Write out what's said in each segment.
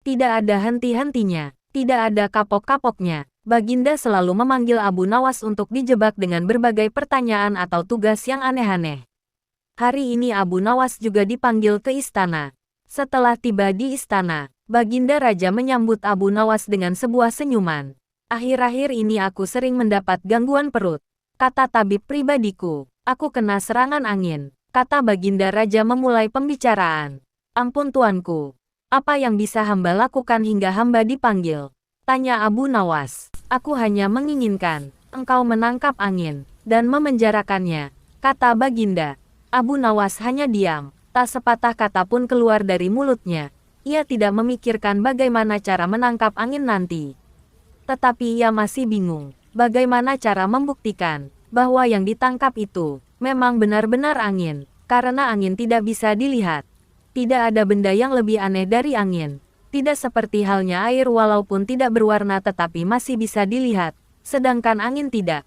Tidak ada henti-hentinya, tidak ada kapok-kapoknya. Baginda selalu memanggil Abu Nawas untuk dijebak dengan berbagai pertanyaan atau tugas yang aneh-aneh. Hari ini Abu Nawas juga dipanggil ke istana. Setelah tiba di istana, Baginda Raja menyambut Abu Nawas dengan sebuah senyuman. Akhir-akhir ini aku sering mendapat gangguan perut, kata tabib pribadiku. Aku kena serangan angin, kata Baginda Raja memulai pembicaraan. Ampun tuanku, apa yang bisa hamba lakukan hingga hamba dipanggil? Tanya Abu Nawas. Aku hanya menginginkan engkau menangkap angin dan memenjarakannya, kata Baginda. Abu Nawas hanya diam, tak sepatah kata pun keluar dari mulutnya. Ia tidak memikirkan bagaimana cara menangkap angin nanti. Tetapi ia masih bingung, bagaimana cara membuktikan bahwa yang ditangkap itu memang benar-benar angin, karena angin tidak bisa dilihat. Tidak ada benda yang lebih aneh dari angin. Tidak seperti halnya air walaupun tidak berwarna tetapi masih bisa dilihat, sedangkan angin tidak.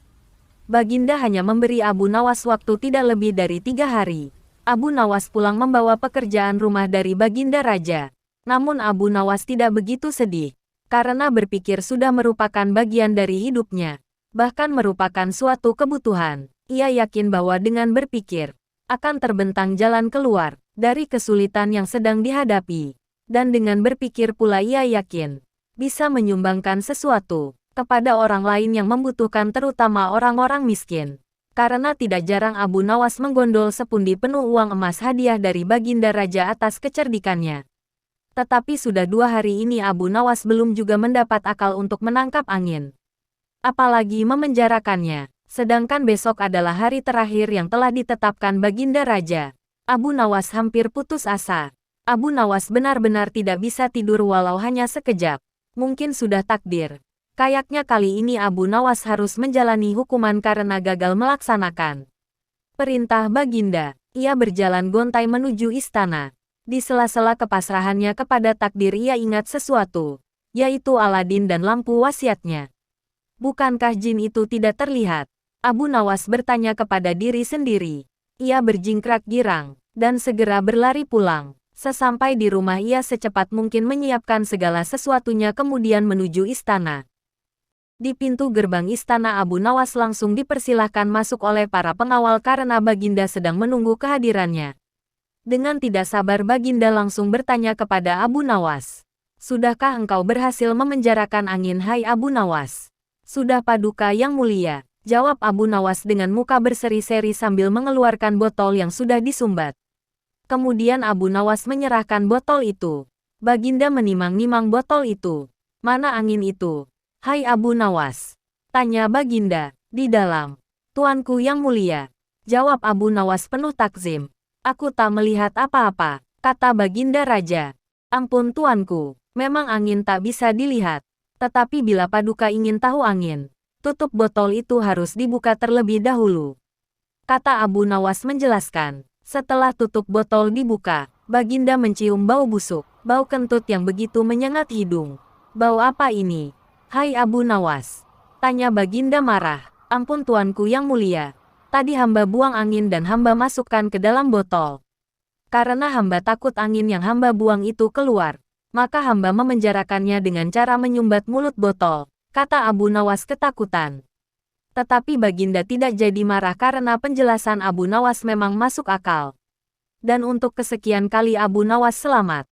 Baginda hanya memberi Abu Nawas waktu tidak lebih dari 3 hari. Abu Nawas pulang membawa pekerjaan rumah dari Baginda Raja. Namun Abu Nawas tidak begitu sedih, karena berpikir sudah merupakan bagian dari hidupnya, bahkan merupakan suatu kebutuhan. Ia yakin bahwa dengan berpikir, akan terbentang jalan keluar dari kesulitan yang sedang dihadapi. Dan dengan berpikir pula ia yakin bisa menyumbangkan sesuatu kepada orang lain yang membutuhkan, terutama orang-orang miskin. Karena tidak jarang Abu Nawas menggondol sepundi penuh uang emas hadiah dari Baginda Raja atas kecerdikannya. Tetapi sudah 2 hari ini Abu Nawas belum juga mendapat akal untuk menangkap angin, apalagi memenjarakannya. Sedangkan besok adalah hari terakhir yang telah ditetapkan Baginda Raja. Abu Nawas hampir putus asa. Abu Nawas benar-benar tidak bisa tidur walau hanya sekejap. Mungkin sudah takdir. Kayaknya kali ini Abu Nawas harus menjalani hukuman karena gagal melaksanakan perintah Baginda. Ia berjalan gontai menuju istana. Di sela-sela kepasrahannya kepada takdir ia ingat sesuatu, yaitu Aladin dan lampu wasiatnya. Bukankah jin itu tidak terlihat? Abu Nawas bertanya kepada diri sendiri. Ia berjingkrak girang dan segera berlari pulang. Sesampai di rumah ia secepat mungkin menyiapkan segala sesuatunya kemudian menuju istana. Di pintu gerbang istana Abu Nawas langsung dipersilahkan masuk oleh para pengawal karena Baginda sedang menunggu kehadirannya. Dengan tidak sabar Baginda langsung bertanya kepada Abu Nawas. Sudahkah engkau berhasil memenjarakan angin, hai Abu Nawas? Sudah Paduka yang mulia, jawab Abu Nawas dengan muka berseri-seri sambil mengeluarkan botol yang sudah disumbat. Kemudian Abu Nawas menyerahkan botol itu. Baginda menimang-nimang botol itu. Mana angin itu? Hai Abu Nawas, tanya Baginda. Di dalam. Tuanku yang mulia, jawab Abu Nawas penuh takzim. Aku tak melihat apa-apa, kata Baginda Raja. Ampun tuanku, memang angin tak bisa dilihat. Tetapi bila Paduka ingin tahu angin, tutup botol itu harus dibuka terlebih dahulu, kata Abu Nawas menjelaskan. Setelah tutup botol dibuka, Baginda mencium bau busuk, bau kentut yang begitu menyengat hidung. Bau apa ini? Hai Abu Nawas, tanya Baginda marah. Ampun tuanku yang mulia, tadi hamba buang angin dan hamba masukkan ke dalam botol. Karena hamba takut angin yang hamba buang itu keluar, maka hamba memenjarakannya dengan cara menyumbat mulut botol, kata Abu Nawas ketakutan. Tetapi Baginda tidak jadi marah karena penjelasan Abu Nawas memang masuk akal. Dan untuk kesekian kali Abu Nawas selamat.